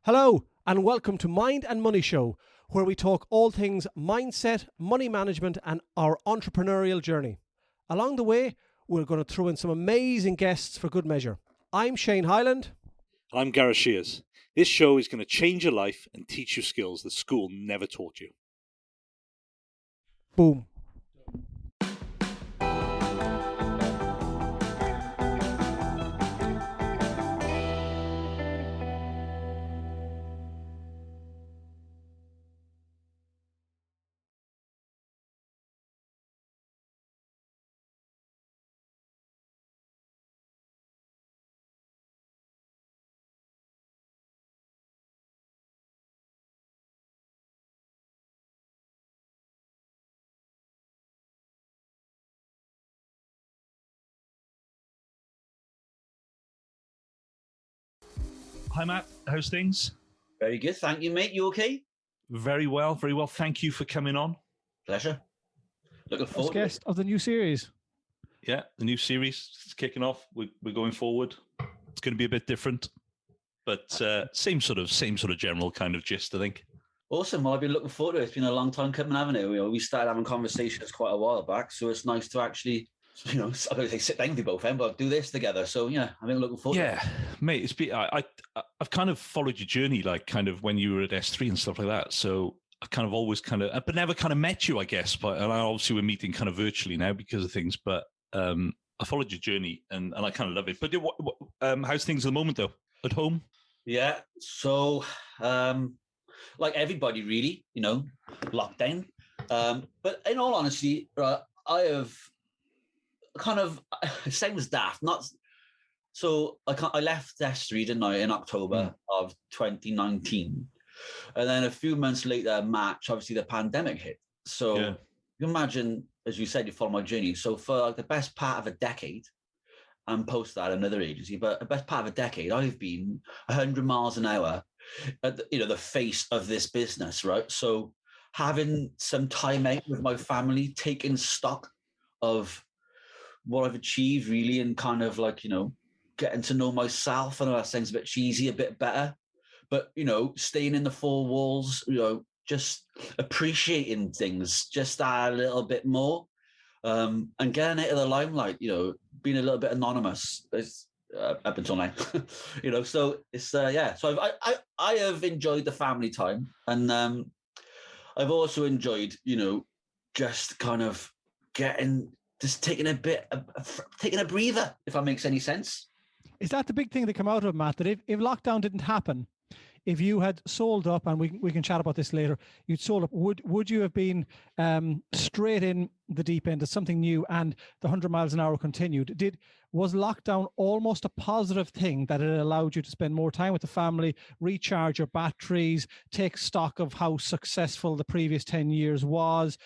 Hello, and welcome to Mind and Money Show, where we talk all things mindset, money management, and our entrepreneurial journey. Along the way, we're going to throw in some amazing guests for good measure. I'm Shane Hyland. I'm Gareth Shears. This show is going to change your life and teach you skills that school never taught you. Boom. Hi, Matt. How's things? Very good. Thank you, mate. You okay? Very well, very well. Thank you for coming on. Pleasure. Looking First forward to guest it. of the new series. Yeah, the new series is kicking off. We're going forward. It's going to be a bit different, but same sort of general kind of gist, I think. Awesome. Well, I've been looking forward to it. It's been a long time coming, haven't it? We started having conversations quite a while back, so it's nice to actually, I'm going to say sit down with you both, but do this together. So yeah, I've been looking forward to it. Yeah, mate. It's been I've kind of followed your journey, like kind of when you were at S3 and stuff like that. So I kind of always but never kind of met you, I guess. But and obviously we're meeting kind of virtually now because of things. But I followed your journey and I kind of love it. But how's things at the moment though? At home? Yeah. So, like everybody, really, lockdown. But in all honesty, I have kind of same as daft. So I left S3, didn't I, in October of 2019, and then a few months later, March, obviously the pandemic hit. So Yeah. you imagine, as you said, you follow my journey. So for like the best part of a decade, and post that another agency, but the best part of a decade, I've been 100 miles an hour at the face of this business, right? So having some time out with my family, taking stock of what I've achieved really, and kind of like, getting to know myself. I know that sounds a bit cheesy, a bit better, but, staying in the four walls, just appreciating things just a little bit more, and getting out of the limelight, being a little bit anonymous up until now, so it's, yeah. So I have enjoyed the family time, and I've also enjoyed, just kind of taking a breather, if that makes any sense. Is that the big thing that come out of it, Matt? That if lockdown didn't happen, if you had sold up, and we can chat about this later, you'd sold up, would you have been straight in the deep end of something new, and the 100 miles an hour continued? Was lockdown almost a positive thing, that it allowed you to spend more time with the family, recharge your batteries, take stock of how successful the previous 10 years was,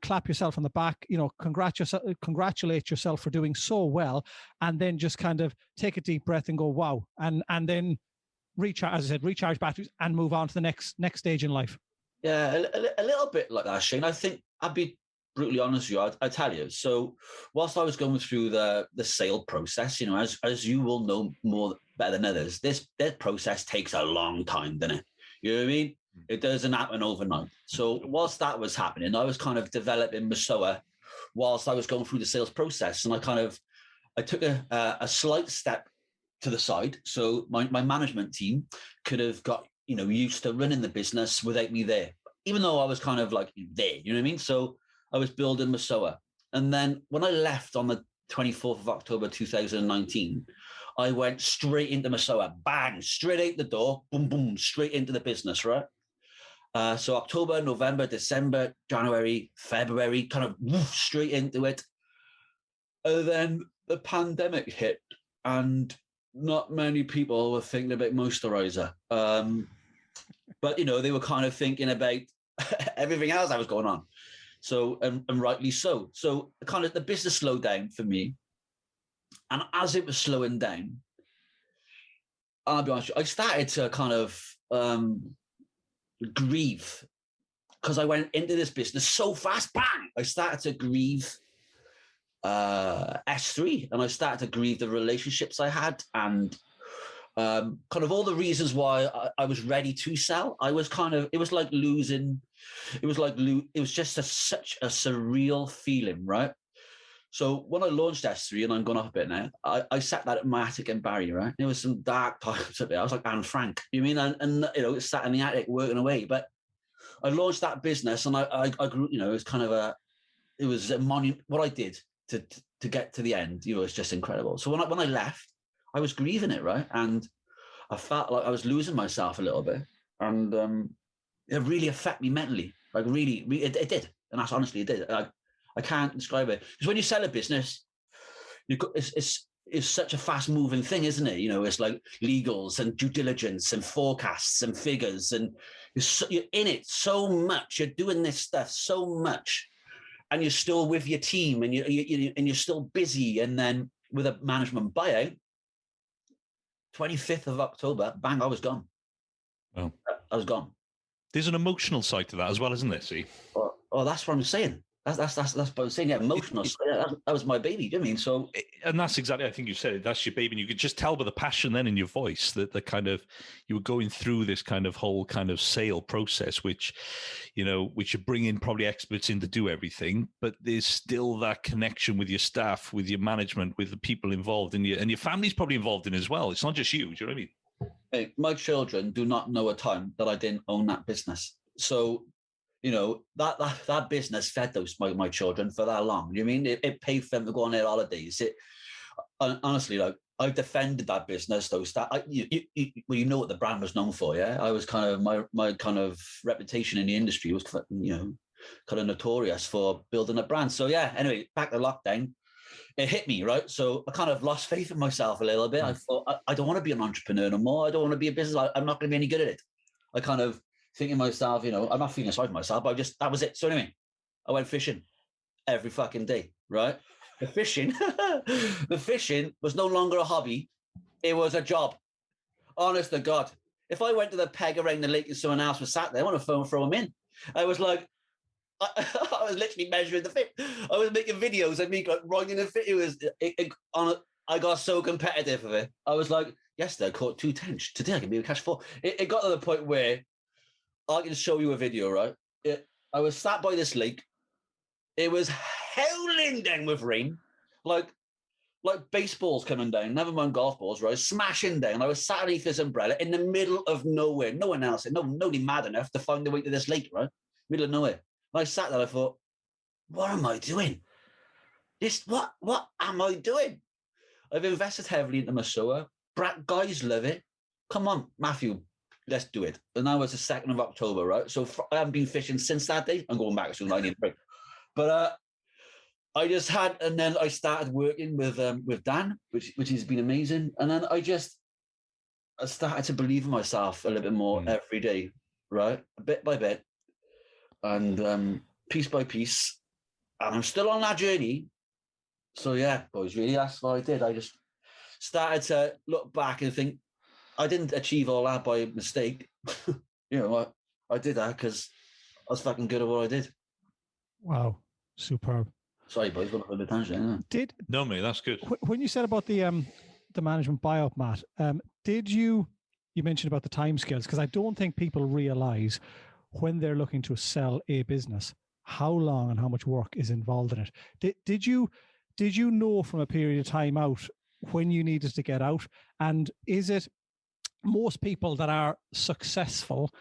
clap yourself on the back, congratulate yourself for doing so well, and then just kind of take a deep breath and go, wow, and then recharge, as I said, recharge batteries and move on to the next stage in life? Yeah, a little bit like that, Shane. I think I'd be brutally honest with you. I tell you. So, whilst I was going through the sale process, as you will know more better than others, this process takes a long time, doesn't it? You know what I mean? It doesn't happen overnight. So, whilst that was happening, I was kind of developing Masoa whilst I was going through the sales process, and I took a slight step to the side, so my management team could have got used to running the business without me there, even though I was kind of like there, you know what I mean? So I was building Masoa, and then when I left on the 24th of October 2019, I went straight into Masoa, bang, straight out the door, boom, boom, straight into the business, right? So October, November, December, January, February, kind of straight into it. And then the pandemic hit, and not many people were thinking about moisturizer. But, they were kind of thinking about everything else that was going on. So, and rightly so. So kind of the business slowed down for me. And as it was slowing down, I'll be honest, I started to kind of grieve, because I went into this business so fast, bang! I started to grieve S3, and I started to grieve the relationships I had, and kind of all the reasons why I was ready to sell. I was kind of, it was like losing, it was just such a surreal feeling, right? So when I launched S3, and I'm going off a bit now, I sat that in my attic in Barry, right? It was some dark times up there. I was like Anne Frank, you mean? And you know, sat in the attic working away. But I launched that business, and I grew, you know, it was kind of it was a monument. What I did to get to the end, you know, was just incredible. So when I left, I was grieving it, right? And I felt like I was losing myself a little bit. And it really affected me mentally. Like really, it did. And that's honestly, it did. I can't describe it. Because when you sell a business, it's such a fast moving thing, isn't it? You know, it's like legals and due diligence and forecasts and figures, and you're in it so much. You're doing this stuff so much, and you're still with your team, and you're still busy. And then with a management buyout, 25th of October, bang, I was gone. Well, I was gone. There's an emotional side to that as well, isn't there? See? Oh, that's what I'm saying. That's what I'm saying. Yeah, emotional. That was my baby. Do you know what I mean? So, and that's exactly. I think you said it. That's your baby, and you could just tell by the passion then in your voice that the kind of you were going through this kind of whole kind of sale process, which you bring in probably experts in to do everything, but there's still that connection with your staff, with your management, with the people involved, and your family's probably involved in it as well. It's not just you. Do you know what I mean? Hey, my children do not know a time that I didn't own that business. So, you know, that business fed those my children for that long. You know what I mean? It paid for them to go on their holidays. Honestly, like I defended that business. You know what the brand was known for, yeah. I was kind of my kind of reputation in the industry was, you know, kind of notorious for building a brand. So yeah. Anyway, back to lockdown. It hit me, right? So I kind of lost faith in myself a little bit. I thought, I don't want to be an entrepreneur no more. I don't want to be a business. I'm not going to be any good at it. I kind of thinking myself, you know, I'm not feeling sorry for myself, but that was it. So anyway, I went fishing every fucking day, right? The fishing was no longer a hobby. It was a job. Honest to God. If I went to the peg around the lake and someone else was sat there, I want to phone throw them in. I was like, I was literally measuring the fish. I was making videos of me riding the fish. I got so competitive with it. I was like, yesterday I caught 2 tench. Today I can maybe catch 4. It got to the point where I can show you a video, right? I was sat by this lake. It was howling down with rain, like baseballs coming down, never mind golf balls, right? Smashing down. I was sat underneath this umbrella in the middle of nowhere. No one else, nobody mad enough to find their way to this lake, right? Middle of nowhere. And I sat there, I thought, what am I doing? What am I doing? I've invested heavily into my sower. Guys love it. Come on, Matthew, let's do it. And now it's the 2nd of October, right? So I haven't been fishing since that day. I'm going back soon. I need a break. But I just had, and then I started working with Dan, which has been amazing. And then I started to believe in myself a little bit more every day, right? Bit by bit. And piece by piece, and I'm still on that journey. So yeah, boys, really, that's what I did. I just started to look back and think, I didn't achieve all that by mistake. You know, I did that because I was fucking good at what I did. Wow, superb. Sorry, boys, going for the tangent. Yeah. No, mate, that's good. When you said about the management buyout, Matt, did you mentioned about the timescales? Because I don't think people realize when they're looking to sell a business, how long and how much work is involved in it. Did you know from a period of time out when you needed to get out? And is it most people that are successful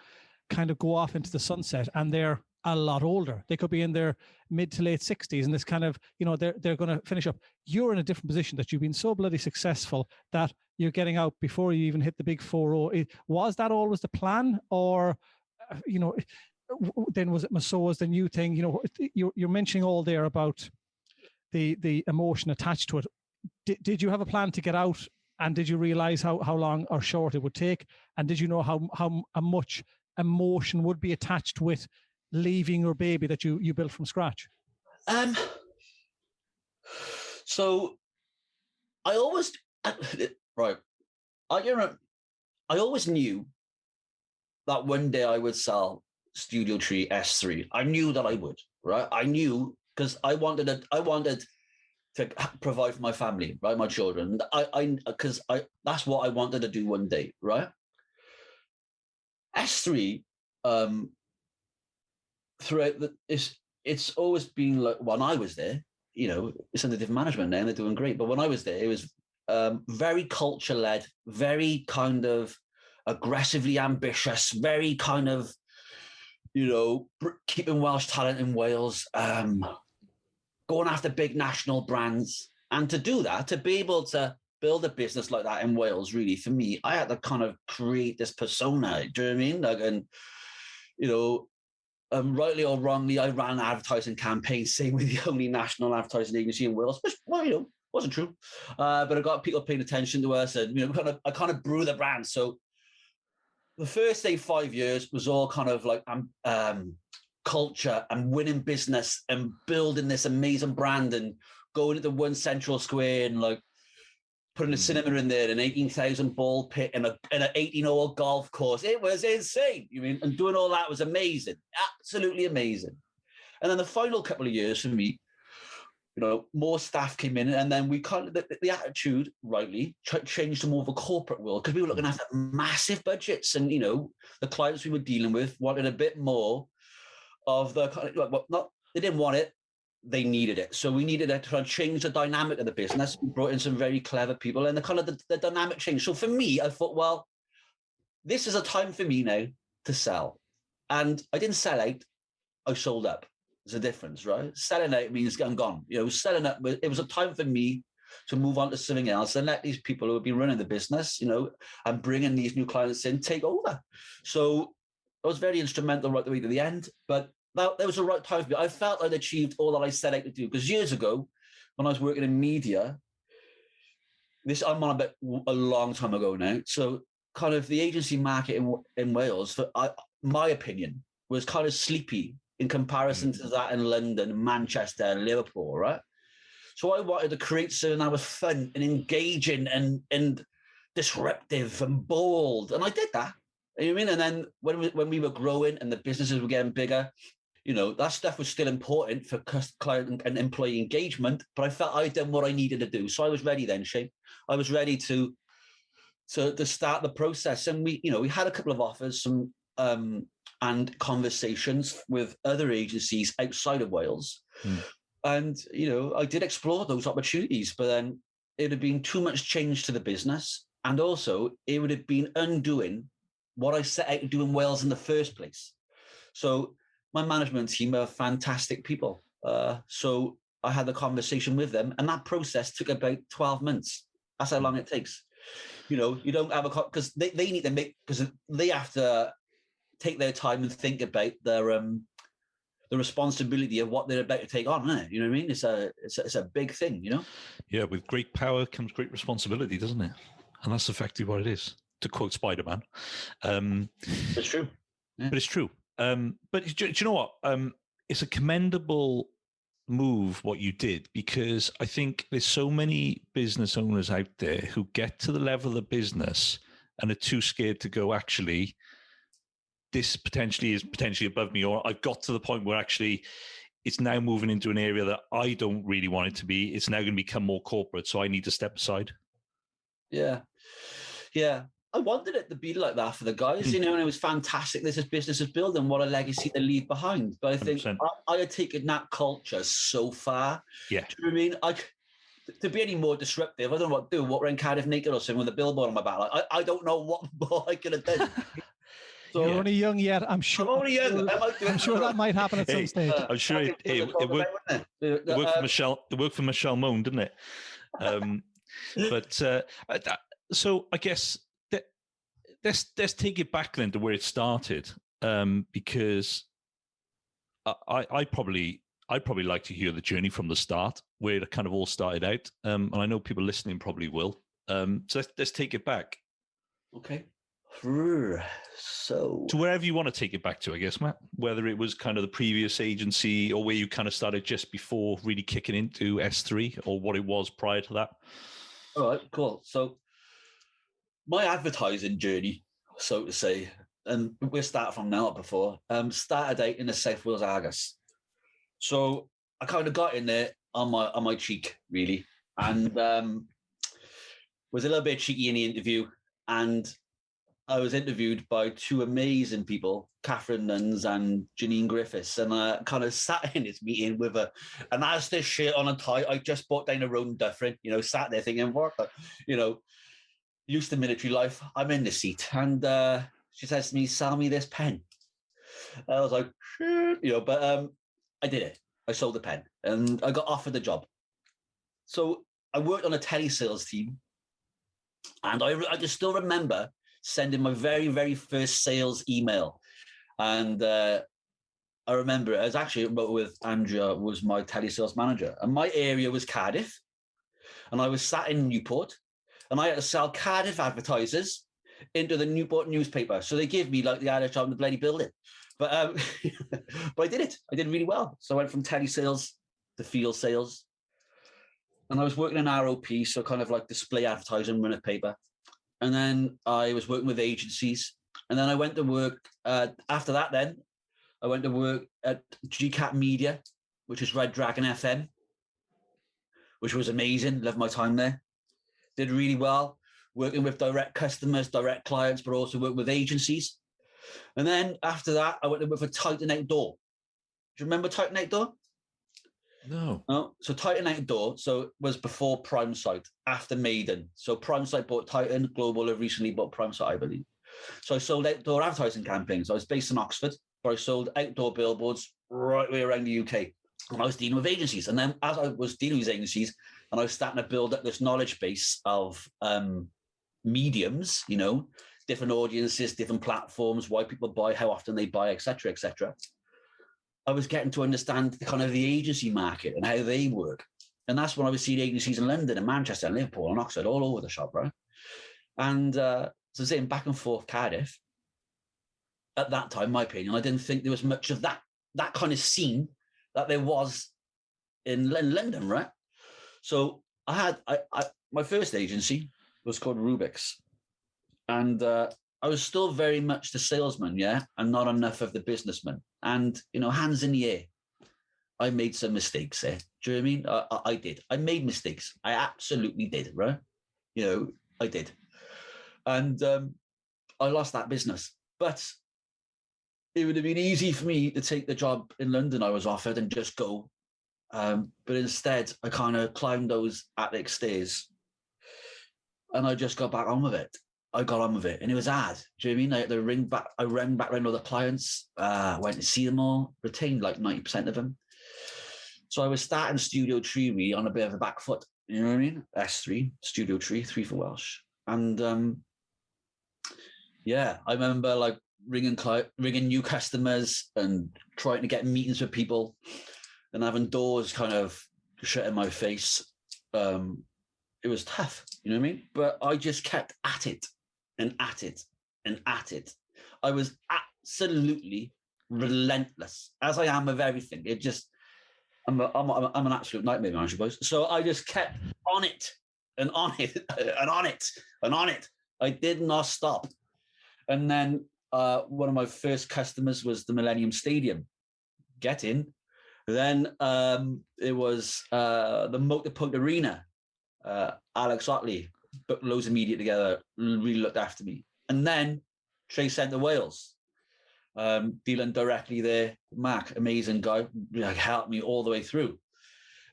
kind of go off into the sunset and they're a lot older? They could be in their mid to late 60s, and this kind of, you know, they're going to finish up. You're in a different position that you've been so bloody successful that you're getting out before you even hit the big 4-0. Was that always the plan, or you know, then was it Masoa's the new thing? You know, you're mentioning all there about the emotion attached to it. Did you have a plan to get out, and did you realize how long or short it would take? And did you know how much emotion would be attached with leaving your baby that you built from scratch? So I always right. I always knew that one day I would sell Studio Tree S3. I knew that I would, right? I knew because I wanted to provide for my family, right, my children. Because that's what I wanted to do one day, right? S3, throughout it's always been like when I was there, it's under different management now and they're doing great. But when I was there, it was very culture led, very kind of aggressively ambitious, very kind of, keeping Welsh talent in Wales, going after big national brands. And to do that, to be able to build a business like that in Wales, really, for me, I had to kind of create this persona. Do you know what I mean? Like, and, rightly or wrongly, I ran an advertising campaign, same with the only national advertising agency in Wales, which, wasn't true. But I got people paying attention to us, and I kind of grew the brand. So the first, say, 5 years was all kind of like culture and winning business and building this amazing brand and going into one central square and like putting a cinema in there, an 18,000 ball pit and an 18-hole golf course. It was insane. And doing all that was amazing, absolutely amazing. And then the final couple of years for me, more staff came in, and then we kind of the attitude, rightly, changed to more of a corporate world because we were looking after massive budgets, and the clients we were dealing with wanted a bit more of the kind of they didn't want it, they needed it. So we needed to try and change the dynamic of the business. We brought in some very clever people, and the dynamic changed. So for me, I thought, well, this is a time for me now to sell, and I didn't sell out; I sold up. There's a difference, right? Selling out means I'm gone. Selling up, it was a time for me to move on to something else and let these people who have been running the business, and bringing these new clients in, take over. So I was very instrumental right the way to the end, but that was the right time for me. I felt I'd achieved all that I set out to do. Because years ago, when I was working in media, I'm on about a long time ago now. So kind of the agency market in Wales, my opinion, was kind of sleepy in comparison to that in London, Manchester, and Liverpool, right? So I wanted to create something that was fun and engaging and disruptive and bold. And I did that. You know what I mean? And then when we were growing and the businesses were getting bigger, that stuff was still important for client and employee engagement, but I felt I'd done what I needed to do. So I was ready then, Shane. I was ready to start the process. And we had a couple of offers, and conversations with other agencies outside of Wales. And, I did explore those opportunities, but then it would have been too much change to the business. And also it would have been undoing what I set out to do in Wales in the first place. So my management team are fantastic people. So I had the conversation with them, and that process took about 12 months. That's how long it takes. You don't have because they need to because they have to take their time and think about the responsibility of what they're about to take on, isn't it? You know what I mean? It's a big thing, Yeah, with great power comes great responsibility, doesn't it? And that's effectively what it is, to quote Spider-Man. It's true. Yeah. But it's true. But do you know what? It's a commendable move what you did, because I think there's so many business owners out there who get to the level of the business and are too scared to go, actually, this is potentially above me, or I've got to the point where actually it's now moving into an area that I don't really want it to be. It's now going to become more corporate, so I need to step aside. Yeah. I wanted it to be like that for the guys, and it was fantastic. This business is building, what a legacy to leave behind. But I think I had taken that culture so far. Yeah. Do you know what I mean? To be any more disruptive, I don't know what to do. Walk around Cardiff naked or something with a billboard on my back. I don't know what more I could have done. So you're only young yet. I'm sure. I'm only young. I'm sure that might happen at some stage. I'm sure it worked. It worked for Michelle. It worked for Michelle Moan, didn't it? So I guess let's take it back then to where it started, because I probably like to hear the journey from the start, where it kind of all started out, and I know people listening probably will. So let's take it back. Okay. So to wherever you want to take it back to, I guess, Matt, whether it was kind of the previous agency or where you kind of started just before really kicking into S3, or what it was prior to that. All right, cool. So my advertising journey, so to say, and we'll start from now, not before, started out in the South Wales Argus. So I kind of got in there on my cheek, really, and was a little bit cheeky in the interview. And I was interviewed by two amazing people, Catherine Nuns and Janine Griffiths, and I kind of sat in this meeting with a Asda shirt on and tie. I just bought down a Roan Dufferin, sat there thinking, what, used to military life. I'm in the seat, and she says to me, "Sell me this pen." I was like, "Shit," but I did it. I sold the pen, and I got offered the job. So I worked on a telesales team, and I just still remember sending my very, very first sales email. And I remember I was actually with Andrea, was my telesales manager, and my area was Cardiff, and I was sat in Newport, and I had to sell Cardiff advertisers into the Newport newspaper. So they gave me like the Irish job in the bloody building. But but I did it. I did really well. So I went from telesales to field sales. And I was working in ROP, so kind of like display advertising, run a paper. And then I was working with agencies. And then I went to work, after that then, I went to work at GCAT Media, which is Red Dragon FM, which was amazing. Loved my time there. Did really well, working with direct customers, direct clients, but also work with agencies. And then after that, I went to work for Titan Outdoor. Do you remember Titan Outdoor? No. No. So Titan Outdoor, so it was before Prime Site, after Maiden. So Prime Site bought Titan, Global have recently bought Prime Site, I believe. So I sold outdoor advertising campaigns. I was based in Oxford, but I sold outdoor billboards right way around the UK. And I was dealing with agencies. And then as I was dealing with agencies, and I was starting to build up this knowledge base of mediums, different audiences, different platforms, why people buy, how often they buy, etc., etc. I was getting to understand the kind of the agency market and how they work. And that's when I was seeing agencies in London and Manchester and Liverpool and Oxford, all over the shop, right? And so saying back and forth Cardiff, at that time, in my opinion, I didn't think there was much of that kind of scene that there was in London, right? So I had my first agency was called Rubik's. And I was still very much the salesman, yeah, and not enough of the businessman. And, hands in the air. I made some mistakes there. Do you know what I mean? I did. I made mistakes. I absolutely did, right? I did. And I lost that business. But it would have been easy for me to take the job in London I was offered and just go. But instead, I kind of climbed those attic stairs and I just got back on with it. I got on with it, and it was hard. Do you know what I mean? I had to ring back. I ran back around other clients, went to see them all, retained like 90% of them. So I was starting Studio Tree really on a bit of a back foot. You know what I mean? S3, Studio Tree, 3 for Welsh. And yeah, I remember like ringing new customers and trying to get meetings with people and having doors kind of shut in my face. It was tough, you know what I mean? But I just kept at it and at it and at it. I was absolutely relentless, as I am with everything. It just, I'm an absolute nightmare, man, I suppose. So I just kept on it and on it and on it and on it. I did not stop. And then one of my first customers was the Millennium Stadium. Get in. Then it was the Motorpoint Arena. Alex Otley booked loads of media together, really looked after me. And then Trade Centre Wales, dealing directly there. Mark, amazing guy, helped me all the way through.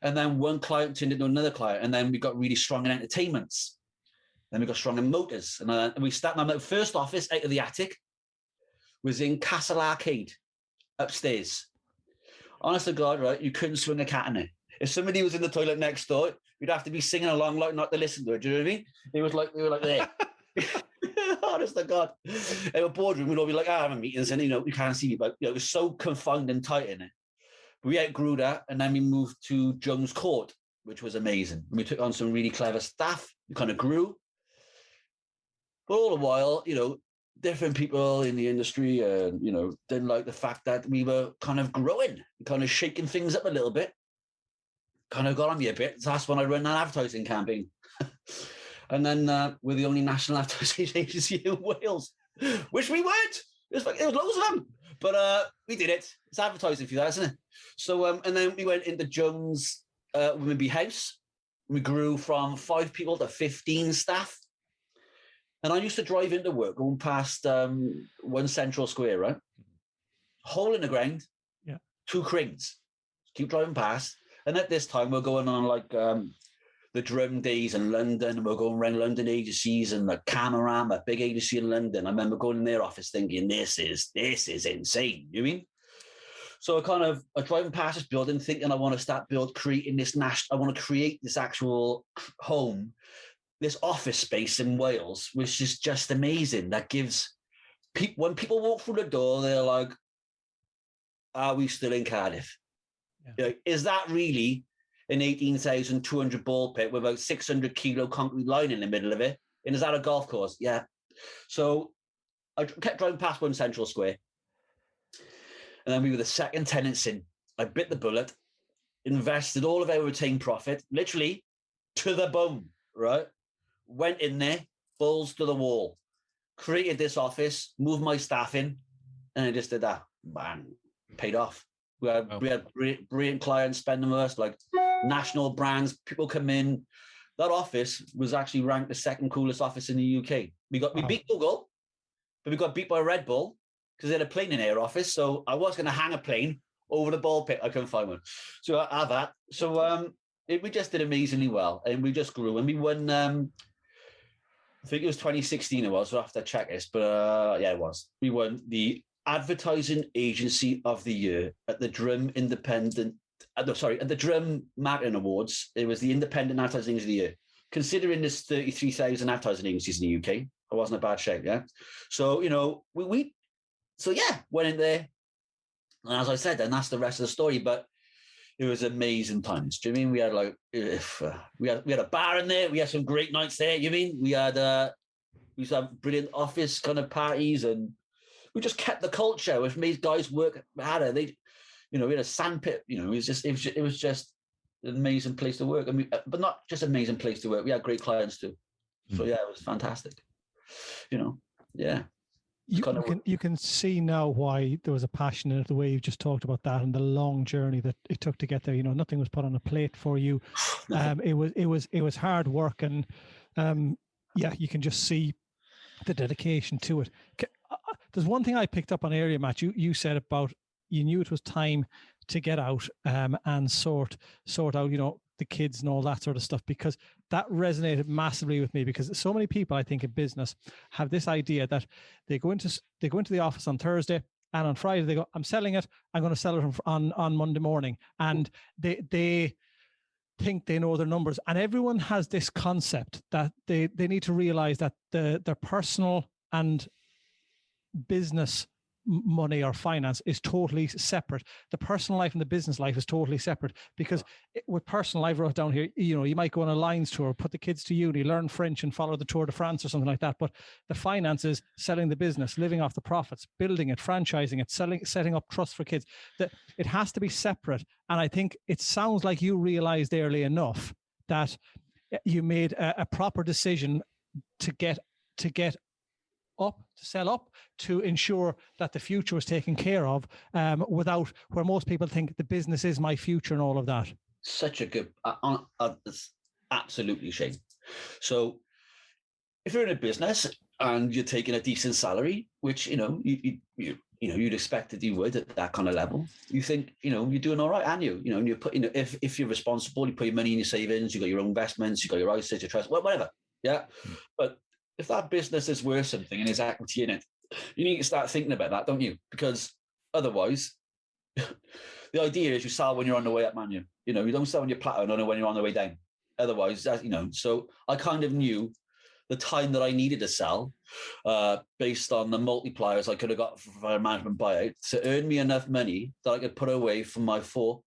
And then one client turned into another client, and then we got really strong in entertainments. Then we got strong in motors. And we started my first office out of the attic was in Castle Arcade, upstairs. Honest to God, right, you couldn't swing a cat in it. If somebody was in the toilet next door, you'd have to be singing along like not to listen to it. Do you know what I mean? It was like, they were like there. Honest to God. In a boardroom, we'd all be like, I'm in meetings and, you can't see me. But, it was so confined and tight in it. We outgrew that, and then we moved to Jones Court, which was amazing. And we took on some really clever staff. We kind of grew. But all the while, different people in the industry, didn't like the fact that we were kind of growing, kind of shaking things up a little bit. Kind of got on me a bit. So that's when I ran that advertising campaign. And then we're the only national advertising agency in Wales, which we weren't. It was loads of them. But we did it. It's advertising for you, that, isn't it? So, and then we went into Jones Womenby House. We grew from 5 people to 15 staff. And I used to drive into work going past 1 Central Square, right? Hole in the ground, 2 cranes. Keep driving past. And at this time, we're going on like the drum days in London, and we're going around London agencies and the Cameron, a big agency in London. I remember going in their office thinking, this is insane. You mean? So I driving past this building thinking I want to start creating this I want to create this actual home, this office space in Wales, which is just amazing. That gives people, when people walk through the door, they're like, are we still in Cardiff? Yeah. You know, is that really an 18,200 ball pit with about 600 kilo concrete line in the middle of it? And is that a golf course? Yeah. So I kept driving past 1 Central Square. And then we were the second tenants in. I bit the bullet, invested all of our retained profit, literally to the bone, right? Went in there, balls to the wall, created this office, moved my staff in, and I just did that. Bang, paid off. We had brilliant clients spending with us, like national brands. People come in. That office was actually ranked the 2nd coolest office in the UK. We beat Google, but we got beat by Red Bull because they had a plane in our office. So I was going to hang a plane over the ball pit. I couldn't find one. So I have that. So we just did amazingly well, and we just grew. And we won, I think it was 2016 it was. We'll have to check this, but yeah, it was. We won the Advertising Agency of the Year at the Drum at the Drum Marketing Awards. It was the Independent Advertising Agency of the Year. Considering there's 33,000 advertising agencies in the UK, I wasn't a bad shape, yeah? So, you know, went in there. And as I said, then that's the rest of the story. But it was amazing times. Do you mean we had like, we had a bar in there. We had some great nights there. You mean we used to have brilliant office kind of parties, and we just kept the culture, which made guys work harder. We had a sandpit. You know, it was just an amazing place to work. But not just an amazing place to work. We had great clients too. So yeah, it was fantastic. You know, yeah. You can see now why there was a passion in it, the way you've just talked about that and the long journey that it took to get there. You know, nothing was put on a plate for you. It was hard work, and yeah, you can just see the dedication to it. There's one thing I picked up on earlier, Matt. You said about you knew it was time to get out and sort out, you know, the kids and all that sort of stuff, because that resonated massively with me, because so many people, I think, in business have this idea that they go into the office on Thursday, and on Friday they go, I'm selling it, I'm going to sell it on Monday morning, and they think they know their numbers. And everyone has this concept that they need to realize that their personal and business money or finance is totally separate. The personal life and the business life is totally separate, because with personal, I wrote down here, you know, you might go on a Lions tour, put the kids to uni, learn French and follow the Tour de France or something like that. But the finance is selling the business, living off the profits, building it, franchising it, setting up trust for kids. That it has to be separate. And I think it sounds like you realized early enough that you made a proper decision to get up, to sell up, to ensure that the future was taken care of, without where most people think the business is my future and all of that. Such a good, it's absolutely Shane. So if you're in a business and you're taking a decent salary, which, you know, you'd expect that you would at that kind of level, you think, you know, you're doing all right, aren't you? You know, and you put, you know, if you're responsible, you put your money in your savings, you got your own investments, you got your ISAs, your trust, whatever. Yeah. But if that business is worth something and there's equity in it, you need to start thinking about that, don't you? Because otherwise, the idea is you sell when you're on the way up, man. You know, you don't sell when you're plateauing, or when you're on the way down. Otherwise, you know. So I kind of knew the time that I needed to sell, based on the multipliers I could have got for a management buyout, to earn me enough money that I could put away for my 4+,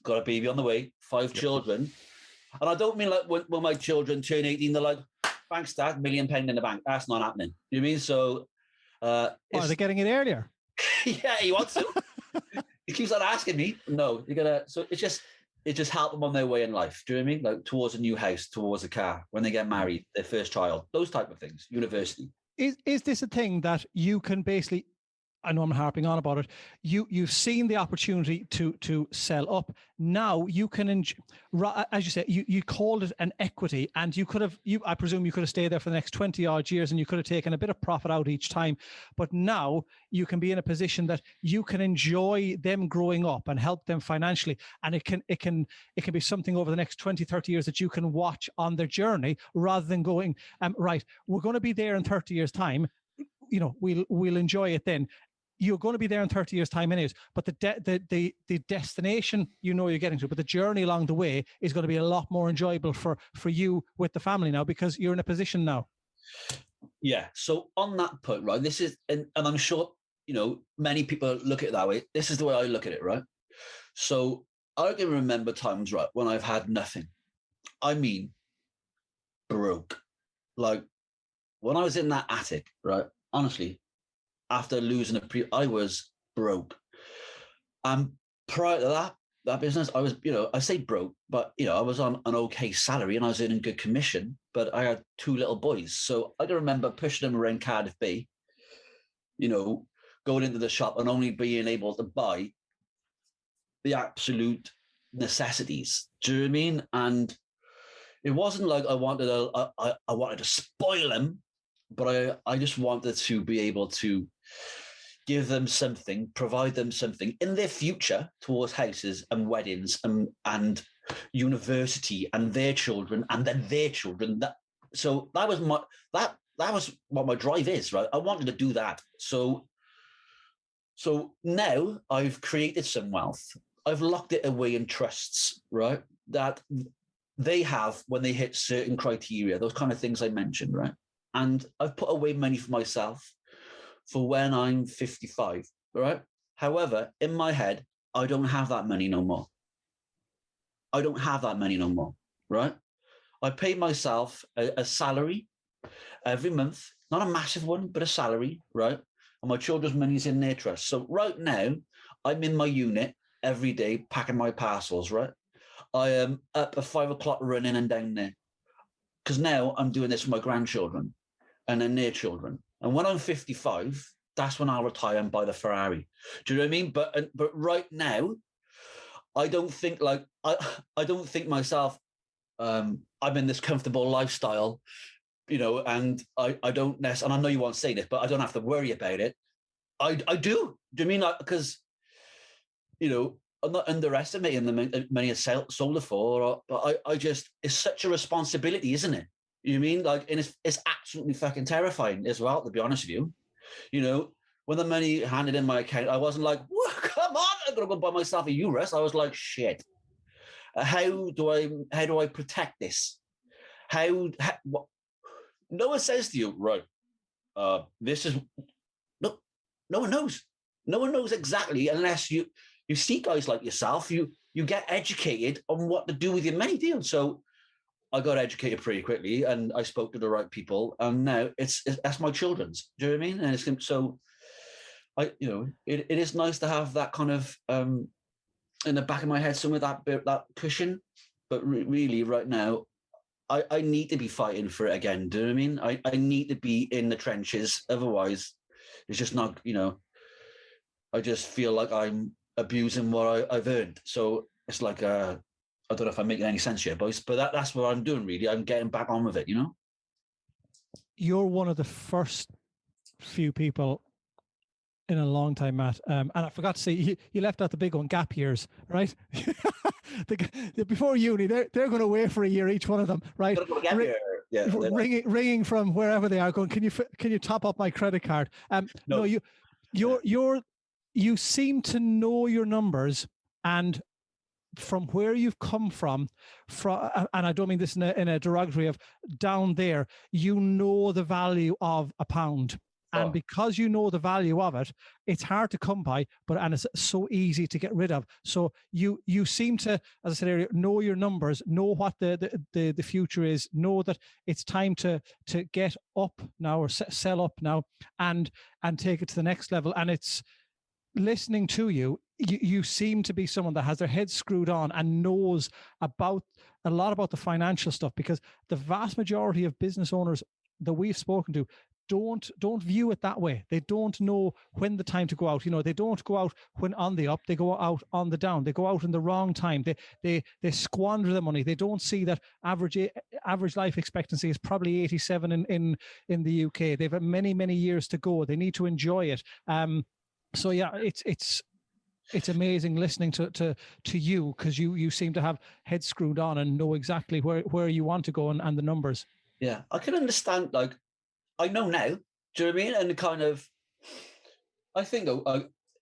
got a baby on the way, 5 children. And I don't mean like when my children turn 18, they're like, thanks, Dad, £1 million in the bank. That's not happening. You know what I mean? So, are they getting it earlier? Yeah, he wants to. He keeps on asking me. No, you're gonna. So it just help them on their way in life. Do you know what I mean? Like towards a new house, towards a car, when they get married, their first child, those type of things. University. Is this a thing that you can basically I know I'm harping on about it. You've seen the opportunity to sell up. Now you can as you said, you called it an equity, and I presume you could have stayed there for the next 20 odd years, and you could have taken a bit of profit out each time. But now you can be in a position that you can enjoy them growing up and help them financially, and it can be something over the next 20, 30 years that you can watch on their journey, rather than going, right, we're going to be there in 30 years time. We'll enjoy it then. You're going to be there in 30 years' time anyways, but the destination you're getting to, but the journey along the way is going to be a lot more enjoyable for you with the family now, because you're in a position now. Yeah. So on that point, right, this is, and I'm sure, many people look at it that way. This is the way I look at it, right? So I can remember times, right, when I've had nothing. I mean, broke. Like when I was in that attic, right, honestly, after losing I was broke. Prior to that business, I was, I say broke, but I was on an okay salary and I was earning good commission, but I had 2 little boys. So I can remember pushing them around Cardiff Bay, going into the shop and only being able to buy the absolute necessities. Do you know what I mean? And it wasn't like I wanted to spoil them, but I just wanted to be able to give them something, provide them something in their future towards houses and weddings and university and their children and then their children. So that was what my drive is, right? I wanted to do that. So now I've created some wealth. I've locked it away in trusts, right? That they have when they hit certain criteria, those kind of things I mentioned, right? And I've put away money for myself for when I'm 55, right? However, in my head, I don't have that money no more. I don't have that money no more, right? I pay myself a salary every month, not a massive one, but a salary, right? And my children's money's in their trust. So right now, I'm in my unit every day packing my parcels, right? I am up at 5 o'clock running and down there because now I'm doing this for my grandchildren and then their children. And when I'm 55, that's when I'll retire and buy the Ferrari. Do you know what I mean? But right now, I don't think myself, I'm in this comfortable lifestyle, and I don't necessarily, and I know you won't say this, but I don't have to worry about it. I do. Do you mean because, I'm not underestimating the money I sold it for, but I just, it's such a responsibility, isn't it? You mean and it's absolutely fucking terrifying as well, to be honest with you. When the money handed in my account, I wasn't like, come on, I'm gonna go buy myself a Urus. I was like, shit. How do I protect this? What? No one says to you, right? This is no one knows. No one knows exactly unless you see guys like yourself. You get educated on what to do with your money, do you? So I got educated pretty quickly, and I spoke to the right people, and now that's my children's. Do you know what I mean? And it's so, it is nice to have that kind of in the back of my head, some of that cushion. But really, right now, I need to be fighting for it again. Do you know what I mean? I need to be in the trenches. Otherwise, it's just not. I just feel like I'm abusing what I've earned. So it's like I don't know if I'm making any sense here, boys, but that's what I'm doing, really. I'm getting back on with it, You're one of the first few people in a long time, Matt. And I forgot to say, you left out the big one, gap years, right? Before uni, they're going away for a year, each one of them, right? Yeah, ringing from wherever they are, going, can you top up my credit card? No, you seem to know your numbers, and from where you've come from, and I don't mean this in a derogatory of down there, the value of a pound. And because you know the value of it, it's hard to come by, and it's so easy to get rid of. So you seem to, as I said earlier, know your numbers, know what the future is, know that it's time to get up now, or sell up now, and take it to the next level. And it's listening to you seem to be someone that has their head screwed on and knows a lot about the financial stuff, because the vast majority of business owners that we've spoken to don't view it that way. They don't know when the time to go out. They don't go out when on the up. They go out on the down. They go out in the wrong time. They squander the money. They don't see that average life expectancy is probably 87 in the UK. They've many years to go. They need to enjoy it. So yeah, it's amazing listening to you, because you seem to have head screwed on and know exactly where you want to go and the numbers. Yeah, I can understand. Like, I know now. Do you know what I mean? And kind of, I think,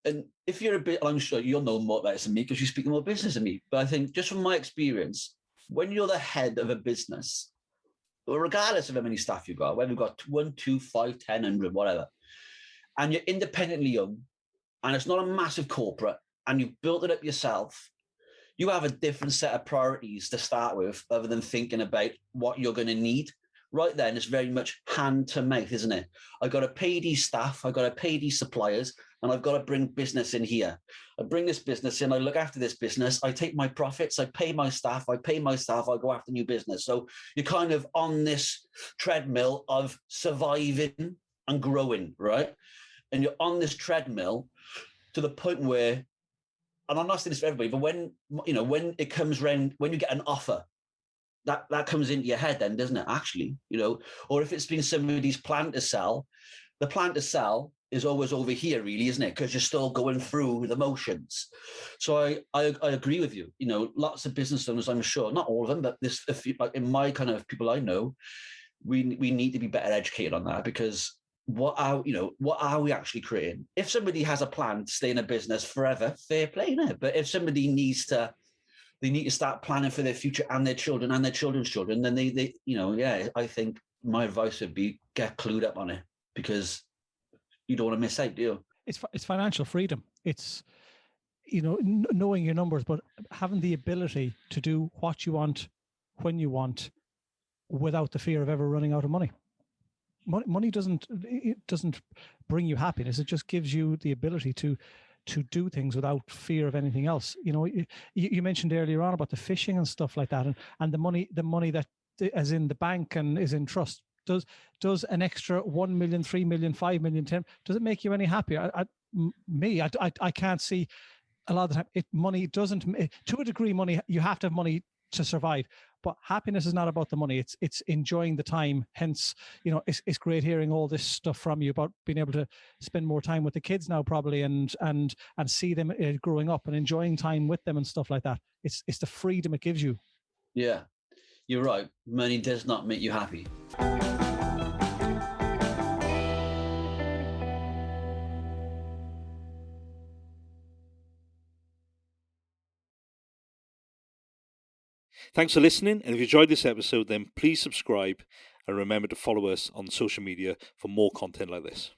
and if you're a bit, I'm sure you'll know more about this than me because you speak more business than me. But I think, just from my experience, when you're the head of a business, regardless of how many staff you've got, whether you've got 1, 2, 5, 10, 100, whatever, and you're independently owned, and it's not a massive corporate, and you've built it up yourself, you have a different set of priorities to start with, other than thinking about what you're going to need. Right then, it's very much hand to mouth, isn't it? I've got to pay these staff, I've got to pay these suppliers, and I've got to bring business in here. I bring this business in, I look after this business, I take my profits, I pay my staff, I go after new business. So you're kind of on this treadmill of surviving and growing, right? And you're on this treadmill to the point where, and I'm not saying this for everybody, but when it comes around, when you get an offer, that comes into your head then, doesn't it, actually? Or if it's been somebody's plan to sell, the plan to sell is always over here, really, isn't it? Because you're still going through the motions. So I agree with you. Lots of business owners, I'm sure, not all of them, but like in my kind of people I know, we need to be better educated on that, because what are we actually creating? If somebody has a plan to stay in a business forever, fair play, no. But if somebody needs to start planning for their future and their children and their children's children, then they I think my advice would be get clued up on it, because you don't want to miss out, do you? It's financial freedom. It's knowing your numbers, but having the ability to do what you want when you want, without the fear of ever running out of money. Money doesn't bring you happiness. It just gives you the ability to do things without fear of anything else. You mentioned earlier on about the fishing and stuff like that, and the money that is in the bank and is in trust. Does an extra 1 million, 3 million, 5 million, 10, does it make you any happier? I can't see a lot of the time. Money doesn't, to a degree, money, you have to have money to survive, but happiness is not about the money. It's enjoying the time. Hence, it's great hearing all this stuff from you about being able to spend more time with the kids now, probably, and see them growing up and enjoying time with them and stuff like that. It's the freedom it gives you. Yeah, you're right. Money does not make you happy. Thanks for listening, and if you enjoyed this episode, then please subscribe and remember to follow us on social media for more content like this.